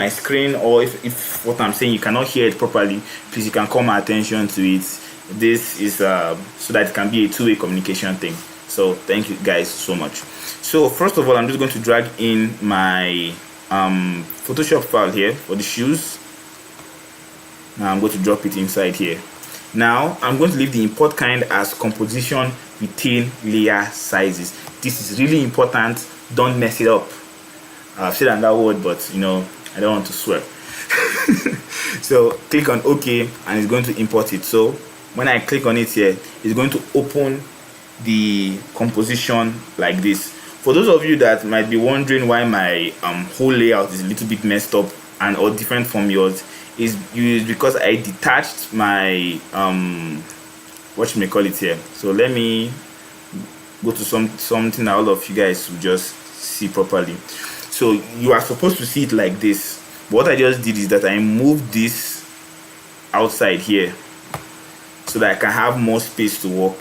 my screen, or if what I'm saying you cannot hear it properly, please you can call my attention to it. This is so that it can be a two-way communication thing. So thank you guys so much. So first of all, I'm just going to drag in my Photoshop file here for the shoes. Now I'm going to drop it inside here. Now I'm going to leave the import kind as composition retain layer sizes. This is really important. Don't mess it up. I've said that word, but you know, I don't want to swear. So click on OK and it's going to import it. So when I click on it here, it's going to open the composition like this. For those of you that might be wondering why my whole layout is a little bit messed up and or different from yours, is because I detached my what you may call it here. So let me go to something that all of you guys will just see properly. So you are supposed to see it like this. What I just did is that I moved this outside here so that I can have more space to work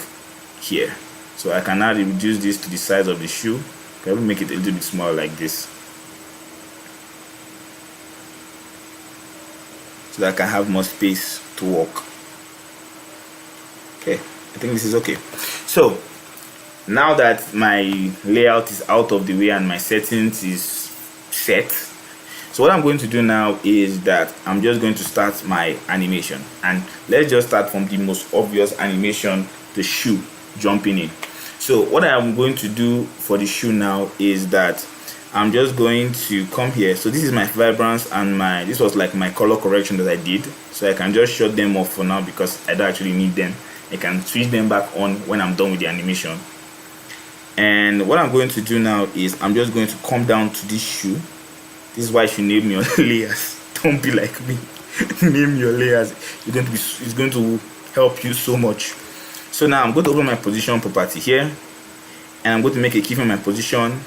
here. So I can now reduce this to the size of the shoe. I will make it a little bit smaller like this, so that I can have more space to work. Okay, I think this is okay. So now that my layout is out of the way and my settings is set, so what I'm going to do now is that I'm just going to start my animation. And let's just start from the most obvious animation, the shoe jumping in. So what I'm going to do for the shoe now is that I'm just going to come here. So this is my vibrance and this was like my color correction that I did. So I can just shut them off for now because I don't actually need them. I can switch them back on when I'm done with the animation. And what I'm going to do now is I'm just going to come down to this shoe. This is why you should name your layers. Don't be like me. Name your layers. It's going to help you so much. So now I'm going to open my position property here, and I'm going to make a keyframe on my position.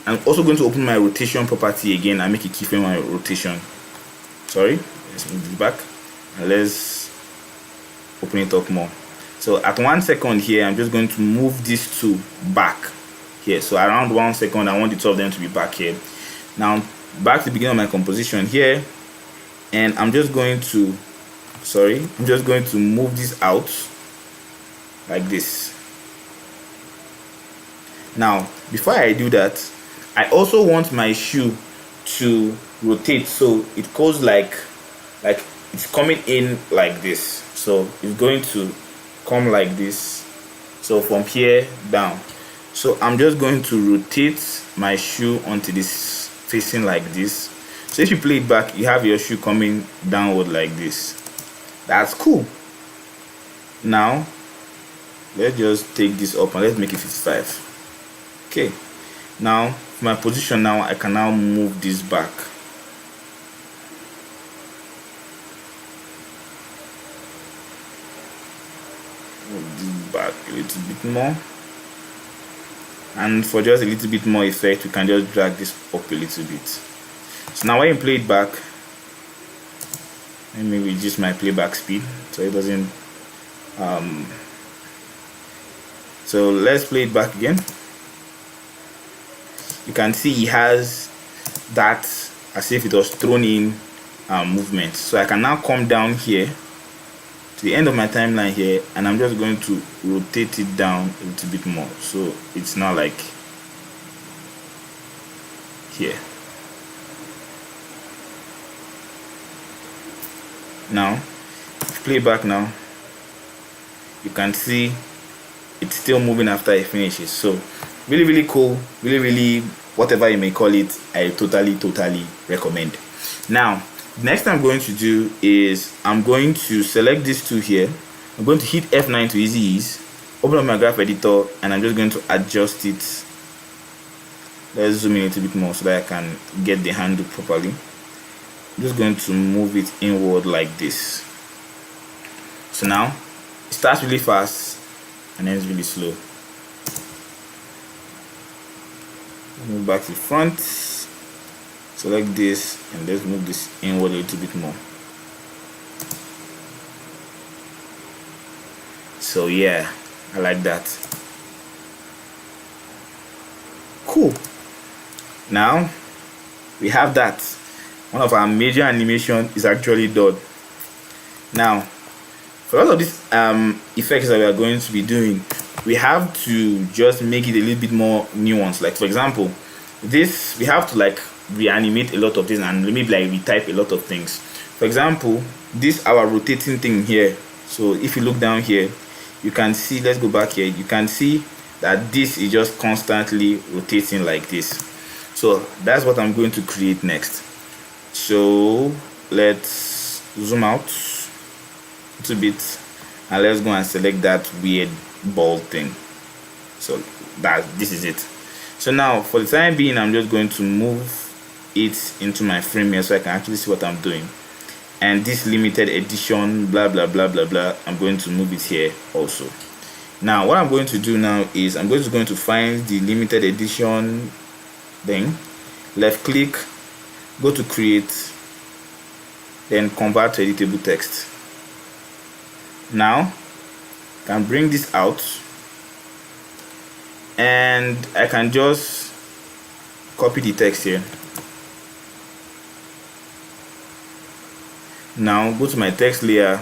I'm also going to open my rotation property again and make a keyframe on my rotation. Sorry, let's move this back and let's open it up more. So at 1 second here, I'm just going to move these two back here. So around 1 second, I want the two of them to be back here. Now back to the beginning of my composition here, and I'm just going to move this out like this. Now before I do that, I also want my shoe to rotate, so it goes like it's coming in like this. So it's going to come like this, so from here down. So I'm just going to rotate my shoe onto this, facing like this. So if you play it back, you have your shoe coming downward like this. That's cool. Now let's just take this up and let's make it 55. Okay, now for my position, now I can now move this back. Move this back a little bit more, and for just a little bit more effect, we can just drag this up a little bit. So now when you play it back, let me reduce my playback speed so it doesn't so let's play it back again. You can see he has that as if it was thrown in movement. So I can now come down here to the end of my timeline here, and I'm just going to rotate it down a little bit more, so it's now like here. Now play back now, you can see it's still moving after it finishes. So really cool, really whatever you may call it, I totally recommend. Now next thing I'm going to do is I'm going to select these two here. I'm going to hit F9 to easy ease, open up my graph editor, and I'm just going to adjust it. Let's zoom in a little bit more so that I can get the handle properly. I'm just going to move it inward like this. So now it starts really fast and ends really slow. Move back to the front, select this, and let's move this inward a little bit more. So yeah, I like that. Cool. Now we have that. one of our major animation is actually done. Now, for all of these effects that we are going to be doing, we have to just make it a little bit more nuanced. Like for example, this we have to like reanimate a lot of things and maybe like retype a lot of things. For example, this our rotating thing here. So if you look down here, you can see, let's go back here, you can see that this is just constantly rotating like this. So that's what I'm going to create next. So let's zoom out a little bit and let's go and select that weird ball thing. So this is it. So now for the time being, I'm just going to move it into my frame here so I can actually see what I'm doing. And this limited edition blah blah blah blah blah, I'm going to move it here also. Now what I'm going to do now is I'm going to find the limited edition thing, left click, go to create, then convert to editable text. Now I can bring this out and I can just copy the text here. Now go to my text layer,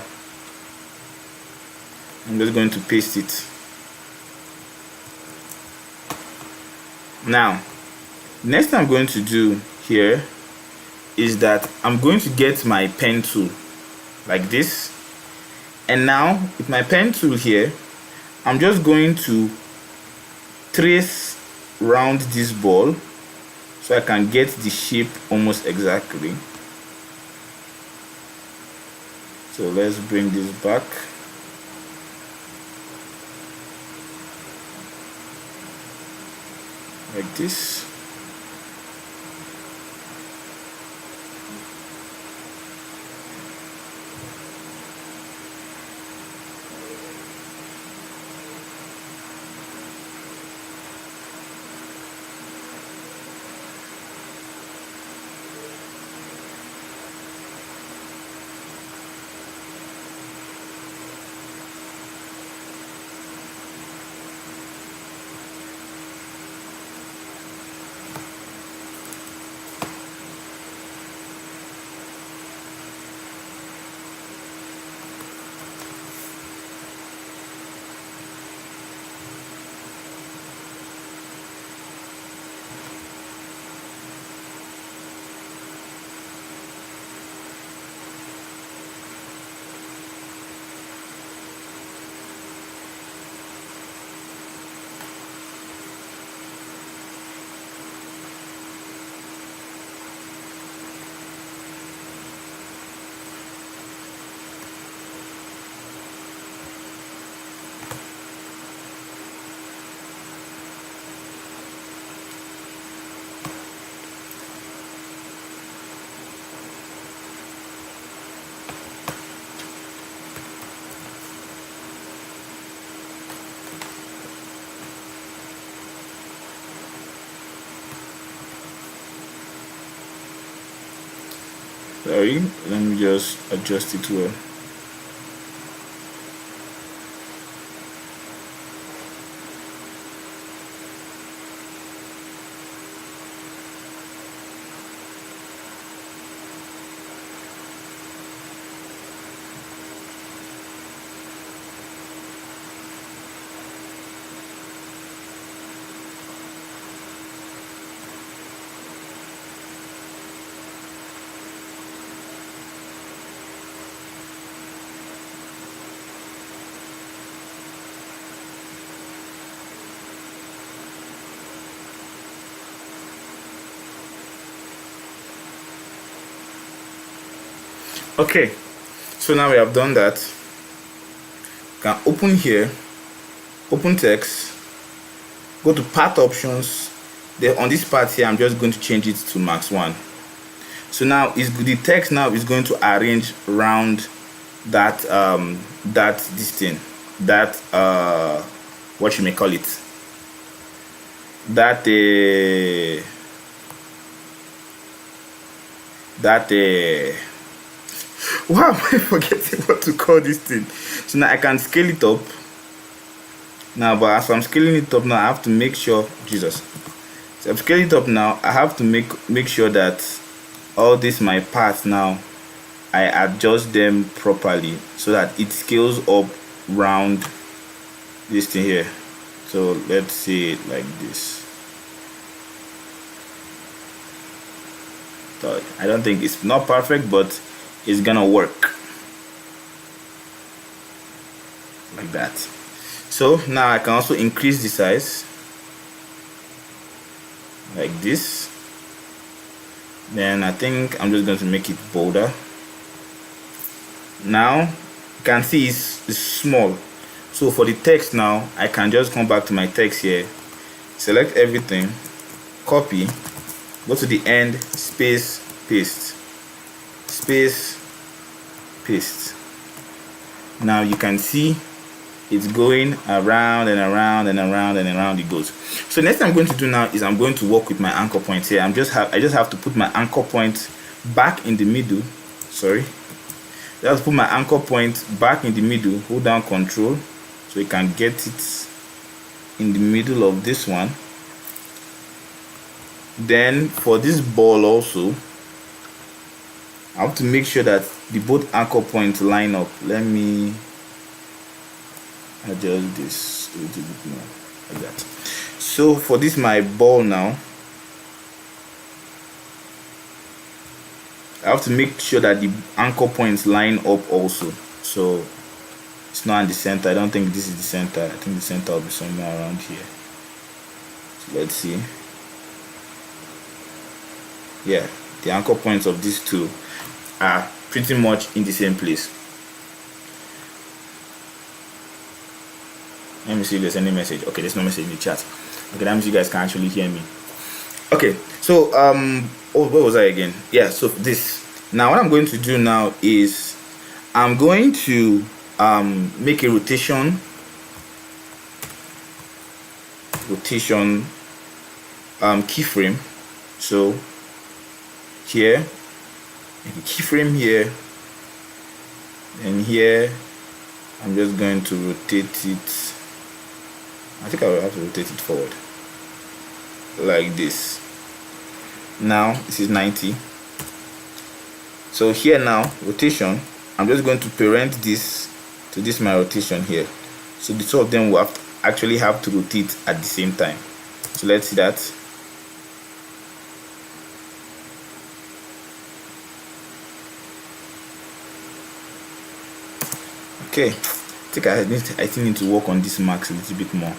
I'm just going to paste it. Now next thing I'm going to do here is that I'm going to get my pen tool like this, and now with my pen tool here, I'm just going to trace around this ball so I can get the shape almost exactly. So let's bring this back. Like this. Sorry, let me just adjust it well. Okay, so now we have done that. Can open here, open text, go to path options. Then on this part here, I'm just going to change it to max 1. So now the text now is going to arrange around that what you may call it, wow, I'm forgetting what to call this thing. So now I can scale it up now, but as I'm scaling it up now, I have to make sure, Jesus, so I'm scaling it up now, I have to make sure that all this my parts now, I adjust them properly so that it scales up round this thing here. So let's say it like this. So I don't think it's not perfect, but it's gonna work like that. So now I can also increase the size like this. Then I think I'm just going to make it bolder. Now you can see it's small. So for the text now, I can just come back to my text here, select everything, copy, go to the end, space, paste, space, paste. Now you can see it's going around and around and around and around it goes. So next thing I'm going to do now is I'm going to work with my anchor point here. I just have to put my anchor point back in the middle. Sorry, I have to put my anchor point back in the middle. Hold down Control so you can get it in the middle of this one. Then for this ball also, I have to make sure that the both anchor points line up. Let me adjust this a little bit more like that. So for this my ball now, I have to make sure that the anchor points line up also. So it's not in the center. I don't think this is the center. I think the center will be somewhere around here. So let's see. Yeah, the anchor points of these two are pretty much in the same place. Let me see if there's any message. Okay, there's no message in the chat. Okay, that means you guys can actually hear me. Okay, so oh, where was I again? Yeah, so this. Now what I'm going to do now is I'm going to make a rotation keyframe. So here, make a keyframe here, and here I'm just going to rotate it. I think I will have to rotate it forward like this. Now this is 90. So here now, rotation, I'm just going to parent this to this my rotation here. So the two of them will actually have to rotate at the same time. So let's see that. Okay, I think I need to work on this max a little bit more.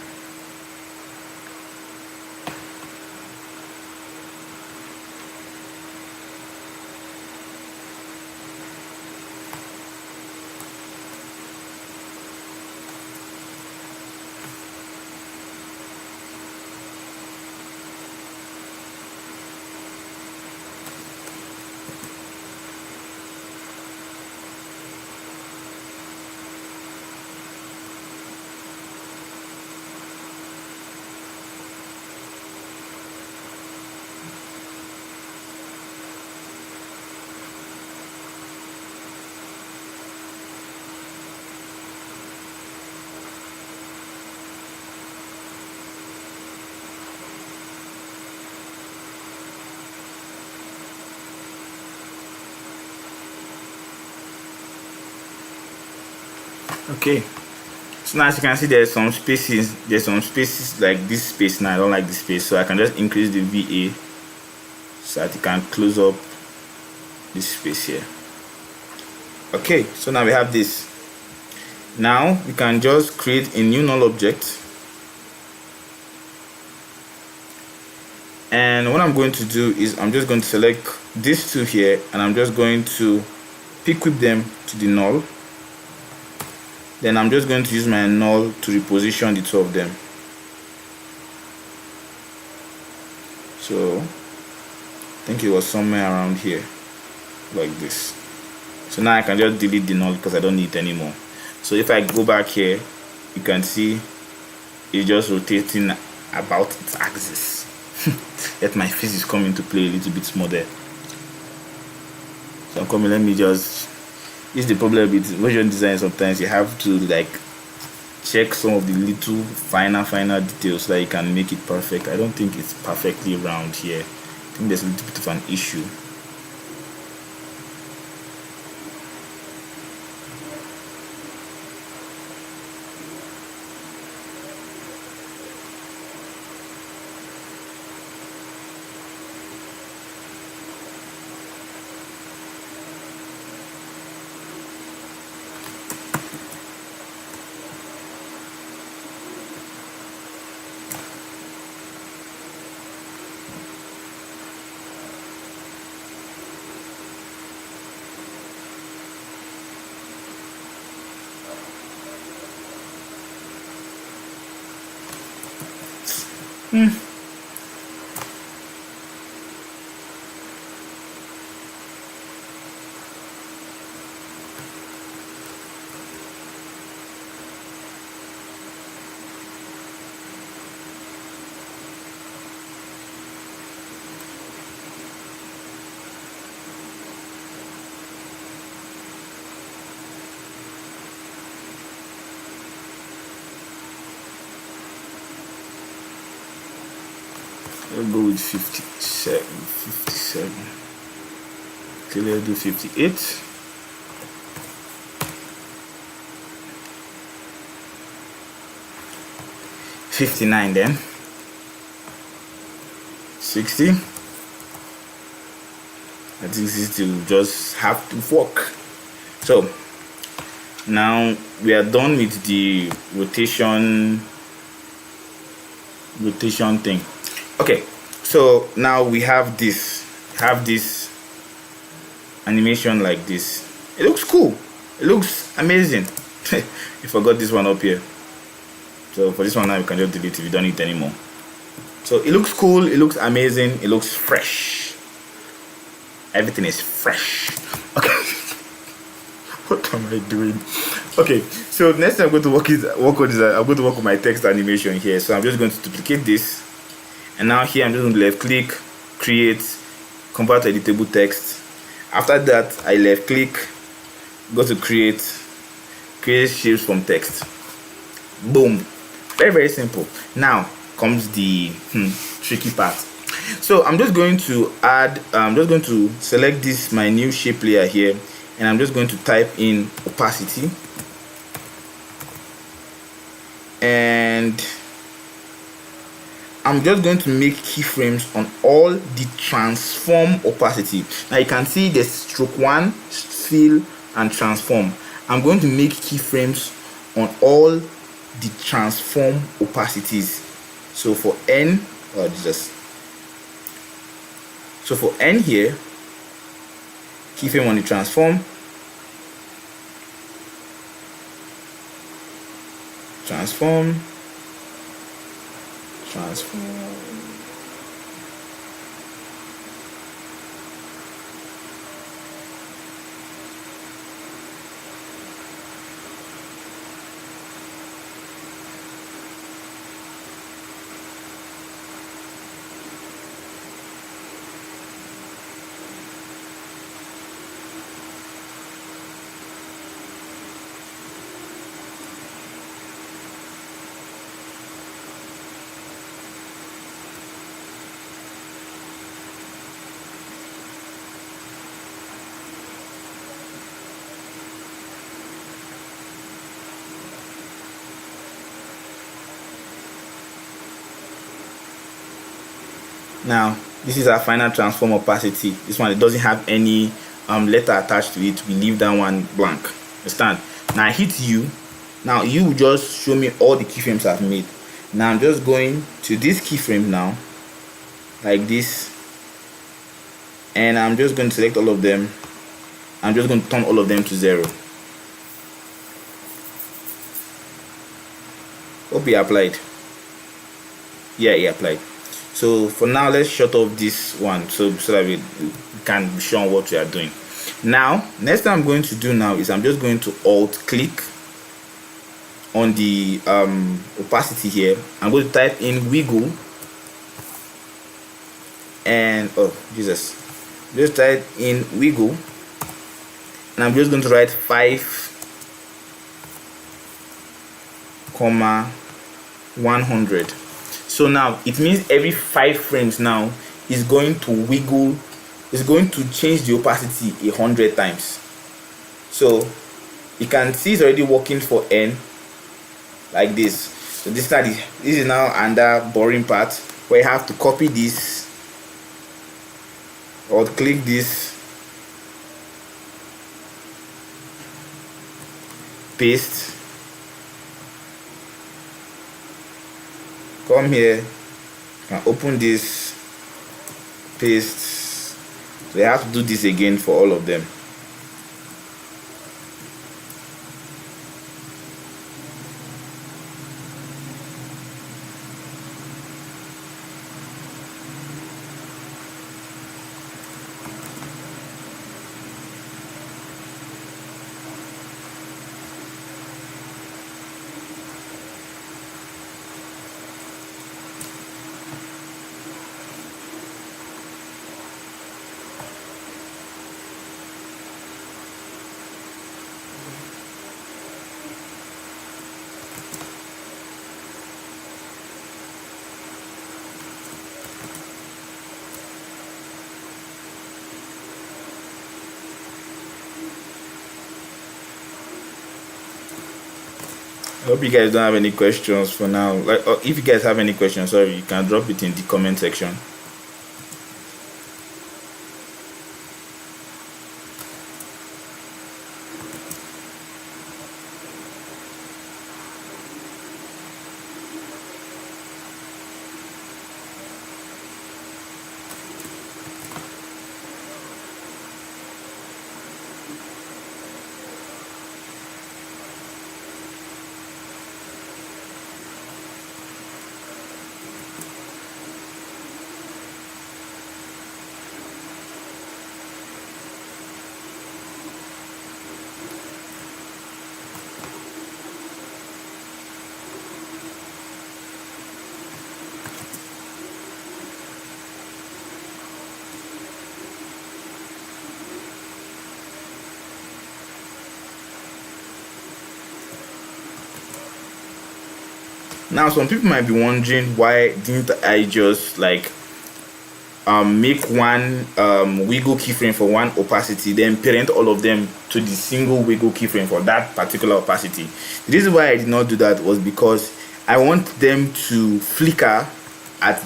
Okay, so now as you can see, there's some spaces like this space. Now I don't like this space, so I can just increase the VA so that you can close up this space here. Okay, so now we have this. Now we can just create a new null object, and what I'm going to do is I'm just going to select these two here, and I'm just going to pick with them to the null. Then I'm just going to use my null to reposition the two of them. So I think it was somewhere around here like this. So now I can just delete the null because I don't need it anymore. So if I go back here, you can see it's just rotating about its axis. Yet my face is coming to play a little bit more there. So I'm coming, let me just, it's the problem with version design. Sometimes you have to like check some of the little finer details so that you can make it perfect. I don't think it's perfectly round here. I think there's a little bit of an issue. Let's go with 57. Okay, let's do 58. 59 then. 60. I think this will just have to work. So now we are done with the rotation thing. Okay, so now we have this animation like this. It looks cool, it looks amazing. You forgot this one up here, so for this one now you can just delete if you don't need it anymore. So it looks cool, it looks amazing, it looks fresh. Everything is fresh. Okay. What am I doing? Okay, so next time I'm going to work on this. I'm going to work with my text animation here. So I'm just going to duplicate this, and now here I'm just going to left click, create, convert to editable text. After that, I left click, go to create shapes from text. Boom. Very simple. Now comes the tricky part. So I'm just going to select this, my new shape layer here, and I'm just going to type in opacity, and I'm just going to make keyframes on all the transform opacity. Now you can see the stroke 1, fill, and transform. I'm going to make keyframes on all the transform opacities. So for N, so for N here, keyframe on the transform, transform. Now this is our final transform opacity. This one, it doesn't have any letter attached to it. We leave that one blank. Understand? Now I hit U. Now you will just show me all the keyframes I've made. Now I'm just going to this keyframe now, like this, and I'm just going to select all of them. I'm just going to turn all of them to 0. Hope it applied. Yeah, it applied. So for now, let's shut off this one so that we can be sure what we are doing. Now, next thing I'm going to do now is I'm just going to alt click on the opacity here. I'm going to type in wiggle, and just type in wiggle, and I'm just going to write 5,100. So now it means every 5 frames now is going to wiggle, is going to change the opacity 100 times. So you can see it's already working for N like this. So this is now under boring part where you have to copy this or click this, paste, come here, and open this, paste. So you have to do this again for all of them. I hope you guys don't have any questions for now. Like, if you guys have any questions, sorry, you can drop it in the comment section. Now, some people might be wondering, why didn't I just like make one wiggle keyframe for one opacity, then parent all of them to the single wiggle keyframe for that particular opacity? The reason why I did not do that was because I want them to flicker at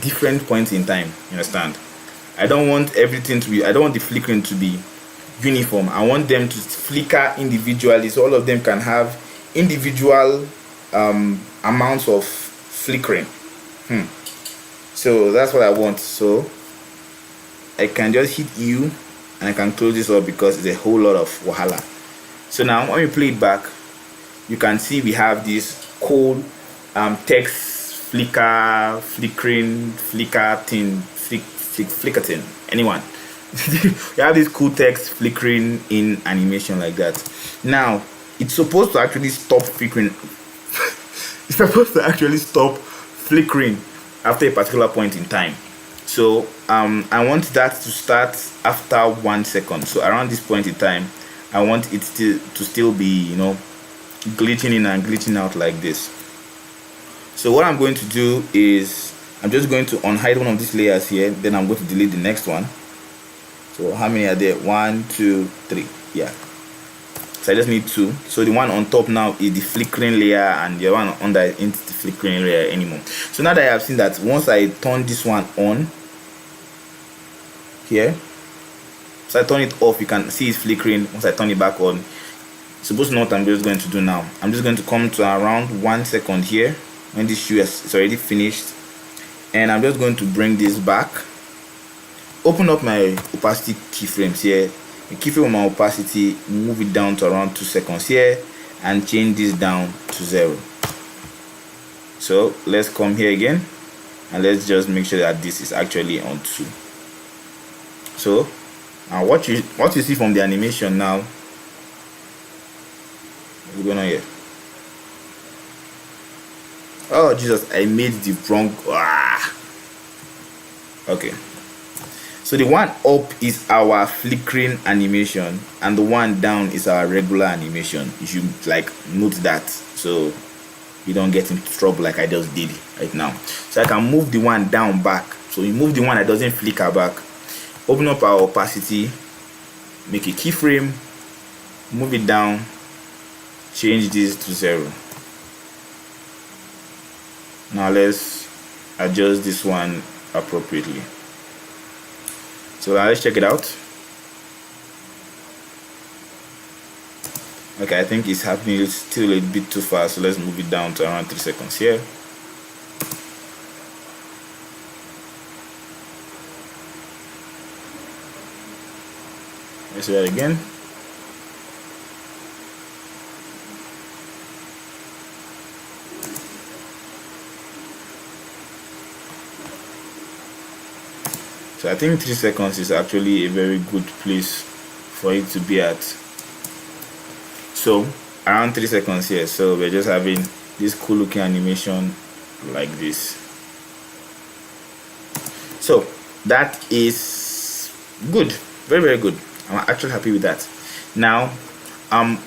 different points in time. You understand? I don't want everything to be, I don't want the flickering to be uniform. I want them to flicker individually, so all of them can have individual amounts of flickering. So that's what I want. So I can just hit U and I can close this up because it's a whole lot of wahala. So now when we play it back, you can see we have this cool text flickering flicker thing, flicker thing, anyone. We have this cool text flickering in animation like that. Now it's supposed to actually stop flickering. It's supposed to actually stop flickering after a particular point in time. So I want that to start after 1 second. So around this point in time, I want it to still be, you know, glitching in and glitching out like this. So what I'm going to do is I'm just going to unhide one of these layers here, then I'm going to delete the next one. So how many are there? 1, 2, 3. Yeah. So I just need 2. So the one on top now is the flickering layer, and the one under isn't the flickering layer anymore. So now that I have seen that, once I turn this one on here, so I turn it off, you can see it's flickering. Once I turn it back on, suppose to know what I'm just going to do now. I'm just going to come to around 1 second here when this shoe is already finished, and I'm just going to bring this back, open up my opacity keyframes here, a keyframe on my opacity, move it down to around 2 seconds here, and change this down to 0. So let's come here again, and let's just make sure that this is actually on 2. So now what you see from the animation now, what's going on here? Oh Jesus, I made the wrong. Okay, so the one up is our flickering animation, and the one down is our regular animation. You should like note that, so you don't get into trouble like I just did right now. So I can move the one down back. So we move the one that doesn't flicker back, open up our opacity, make a keyframe, move it down, change this to 0. Now let's adjust this one appropriately. So let's check it out. Okay, I think it's happening still a bit too fast, so let's move it down to around 3 seconds here. Let's do that again. So I think 3 seconds is actually a very good place for it to be at. So around 3 seconds here, so we're just having this cool looking animation like this. So that is good, very, very good. I'm actually happy with that. Now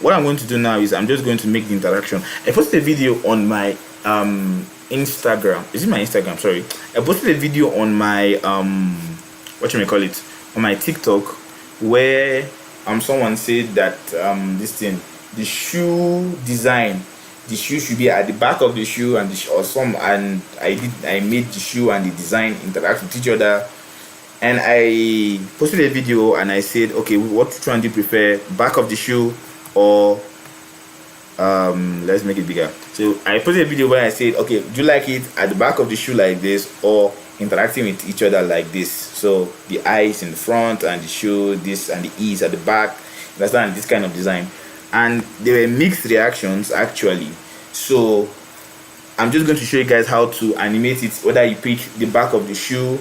what I'm going to do now is I'm just going to make the interaction. I posted a video on my Instagram. Is it my Instagram? Sorry, I posted a video on my what you may call it, on my TikTok, where someone said that this thing, the shoe design the shoe should be at the back of the shoe, and I made the shoe and the design interact with each other. And I posted a video and I said, okay, what one do you prefer, back of the shoe or let's make it bigger. So I posted a video where I said, okay, do you like it at the back of the shoe like this, or interacting with each other like this? So the eyes in the front and the shoe, this, and the ears at the back. Understand, this kind of design. And there were mixed reactions actually. So I'm just going to show you guys how to animate it, whether you pick the back of the shoe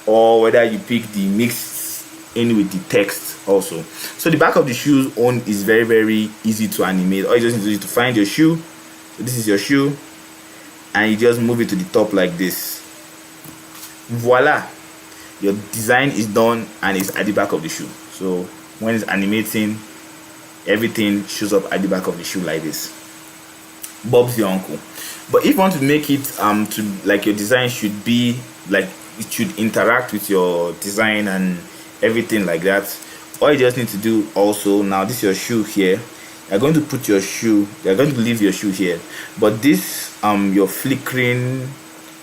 or whether you pick the mixed in with the text also. So the back of the shoe's own is very, very easy to animate. All you just need to do is to find your shoe. So this is your shoe, and you just move it to the top like this. Voila, your design is done and it's at the back of the shoe. So when it's animating, everything shows up at the back of the shoe like this. Bob's your uncle. But if you want to make it to like your design should be like, it should interact with your design and everything like that, all you just need to do also, now this is your shoe here, you're going to put your shoe, you're going to leave your shoe here, but this your flickering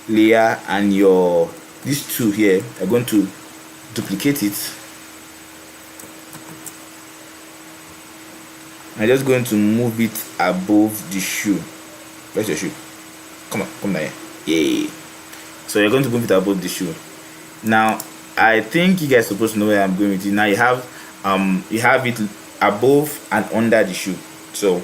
layer and your these two here, you're going to duplicate it. I'm just going to move it above the shoe. Where's your shoe? Come on, come down here. Yay. So you're going to move it above the shoe. Now I think you guys are supposed to know where I'm going with it. Now you have it above and under the shoe. So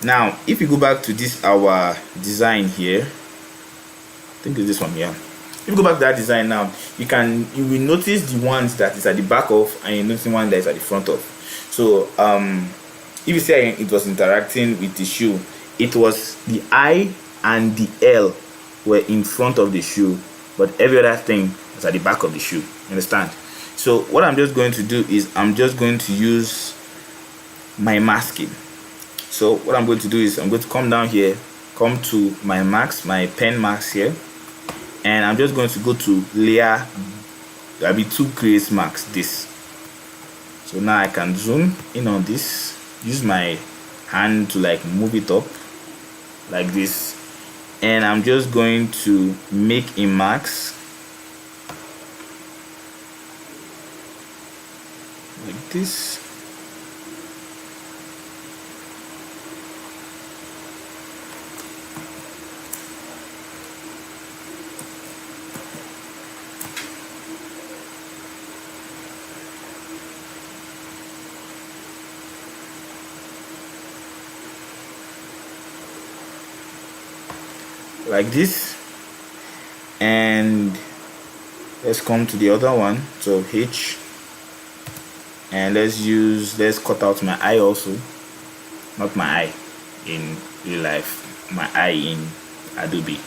now if you go back to this our design here, I think it's this one here. If you go back to that design now, you will notice the ones that is at the back of, and you notice the one that is at the front of. So if you say it was interacting with the shoe, it was the I and the L were in front of the shoe, but every other thing was at the back of the shoe. Understand? So what I'm just going to do is I'm just going to use my masking. So what I'm going to do is I'm going to come down here, come to my max, my pen max here, and I'm just going to go to layer. There'll be two crease marks, this. So now I can zoom in on this, use my hand to like move it up like this, and I'm just going to make a max like this. Like this, and let's come to the other one. So H, and let's cut out my eye also, not my eye in real life, my eye in Adobe.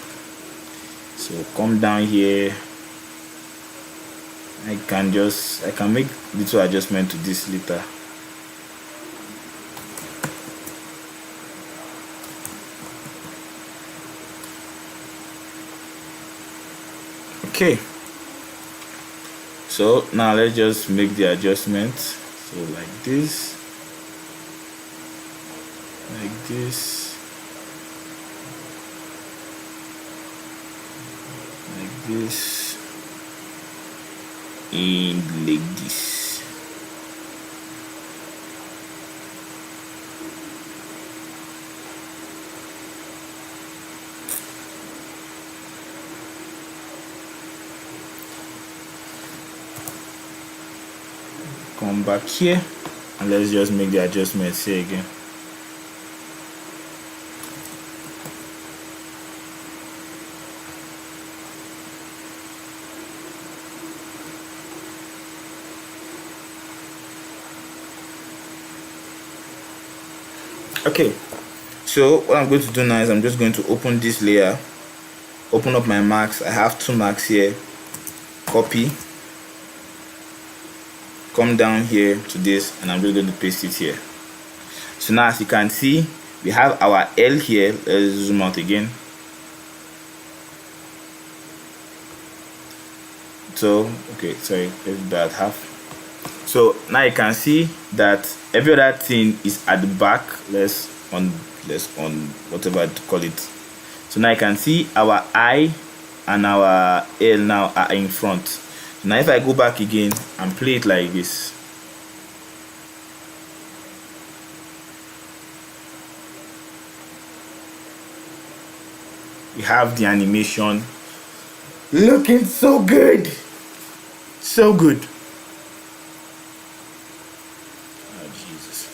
So come down here, I can make little adjustment to this later. Okay, so now let's just make the adjustment. So like this, like this, like this, and like this. Come back here and let's just make the adjustments here again. Okay, so what I'm going to do now is I'm just going to open this layer, open up my marks. I have two marks here, copy, come down here to this, and I'm just going to paste it here. So now as you can see, we have our L here. Let's zoom out again. So okay, sorry, let's do that half. So now you can see that every other thing is at the back. Let's on whatever to call it. So now you can see our I and our L now are in front. Now if I go back again and play it like this, we have the animation looking so good, so good. Oh Jesus.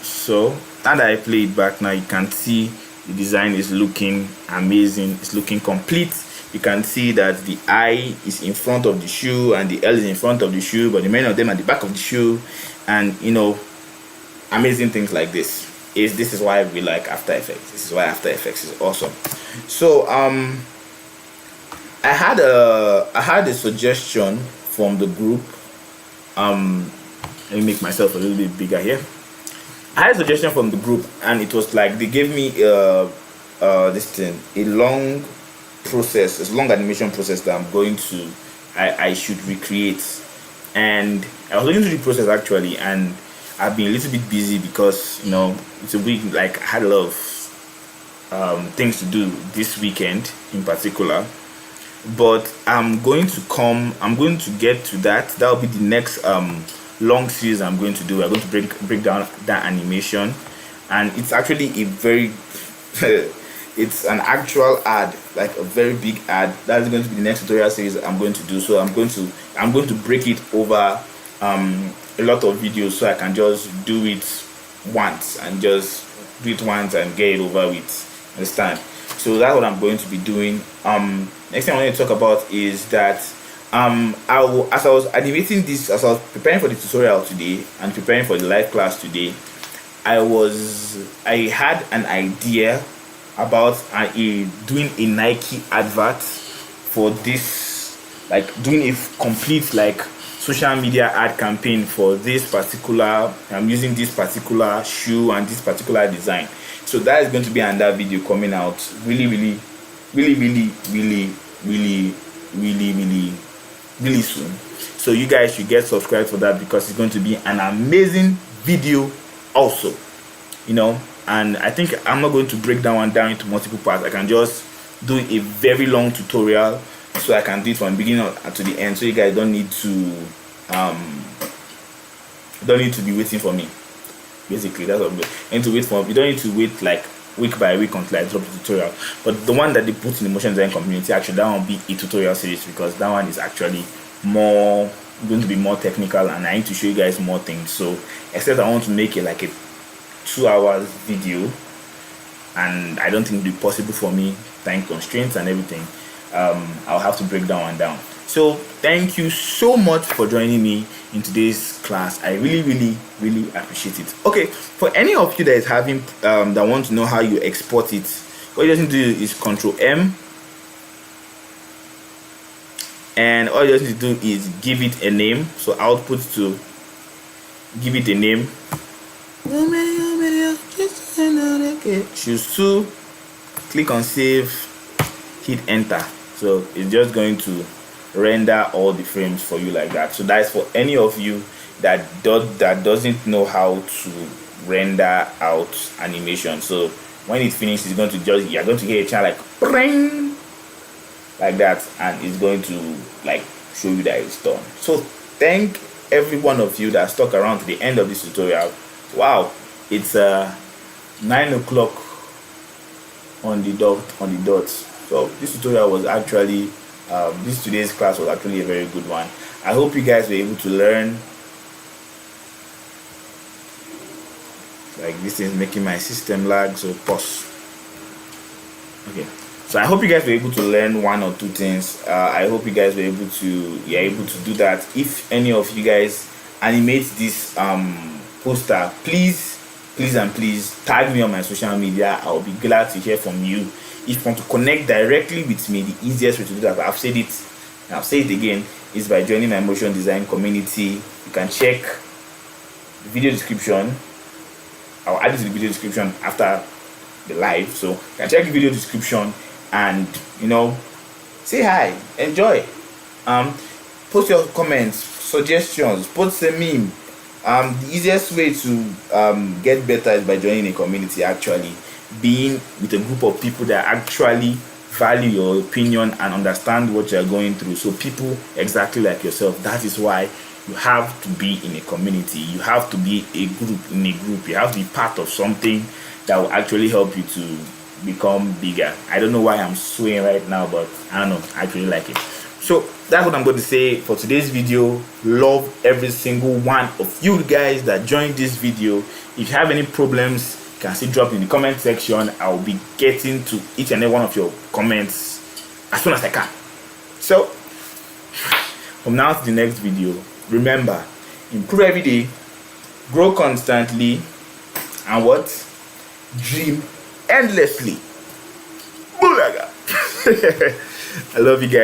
So now that I play it back, now you can see the design is looking amazing. It's looking complete. You can see that the I is in front of the shoe and the L is in front of the shoe, but the many of them at the back of the shoe, and amazing things like this. This is why we like After Effects. This is why After Effects is awesome. So I had a suggestion from the group. Let me make myself a little bit bigger here. I had a suggestion from the group, and it was like they gave me a long process, a long animation process that I should recreate. And I was looking through the process actually, and I've been a little bit busy because it's a week, like I had a lot of things to do this weekend in particular. But I'm going to get to that. That will be the next long series I'm going to do. We're going to break down that animation, and it's actually a very it's an actual ad, like a very big ad. That's going to be the next tutorial series I'm going to do. So I'm going to break it over a lot of videos, so I can just do it once and get it over with. Understand? So that's what I'm going to be doing. Next thing I want to talk about is that as I was animating this, as I was preparing for the tutorial today and preparing for the live class today, I had an idea about doing a Nike advert for this, like doing a complete like social media ad campaign for this particular. I'm using this particular shoe and this particular design. So that is going to be another video coming out really soon. So you guys should get subscribed for that, because it's going to be an amazing video also, and I think I'm not going to break that one down into multiple parts. I can just do a very long tutorial, so I can do it from the beginning to the end, so you guys don't need to be waiting for me. Basically, that's what you don't need to wait like week by week until I drop the tutorial. But the one that they put in the motion design community, actually that one will be a tutorial series, because that one is actually going to be more technical, and I need to show you guys more things. So except I want to make it like a 2 hours video, and I don't think it'll be possible for me, time constraints and everything. I'll have to break that one down. So thank you so much for joining me in today's class. I really appreciate it. Okay, for any of you that is having that want to know how you export it, what you just need to do is Control M, and all you just need to do is give it a name. So output to give it a name. Choose 2, click on save, hit enter. So it's just going to render all the frames for you like that. So that's for any of you that doesn't know how to render out animation. So when it finishes, you're going to hear a channel like bring, like that, and it's going to like show you that it's done. So thank every one of you that stuck around to the end of this tutorial. Wow, it's 9 o'clock on the dot. So this tutorial was actually today's class was actually a very good one. I hope you guys were able to learn. Like, this is making my system lag, so pause. Okay, so I hope you guys were able to learn 1 or 2 things. I hope you guys were able to do that. If any of you guys animate this poster, please tag me on my social media. I'll be glad to hear from you. if you want to connect directly with me, the easiest way to do that, I've said it and I'll say it again, is by joining my motion design community. You can check the video description. I'll add it to the video description after the live, so you can check the video description and say hi, enjoy, post your comments, suggestions, post a meme. The easiest way to get better is by joining a community, actually being with a group of people that actually value your opinion and understand what you're going through. So people exactly like yourself. That is why you have to be in a community. You have to be a group in a group. You have to be part of something that will actually help you to become bigger. I don't know why I'm swaying right now, but I don't know, I actually like it. So that's what I'm going to say for today's video. Love every single one of you guys that joined this video. If you have any problems, you can still drop in the comment section. I'll be getting to each and every one of your comments as soon as I can. So from now to the next video, remember, improve every day, grow constantly, and what? Dream endlessly. Bulaga. I love you guys.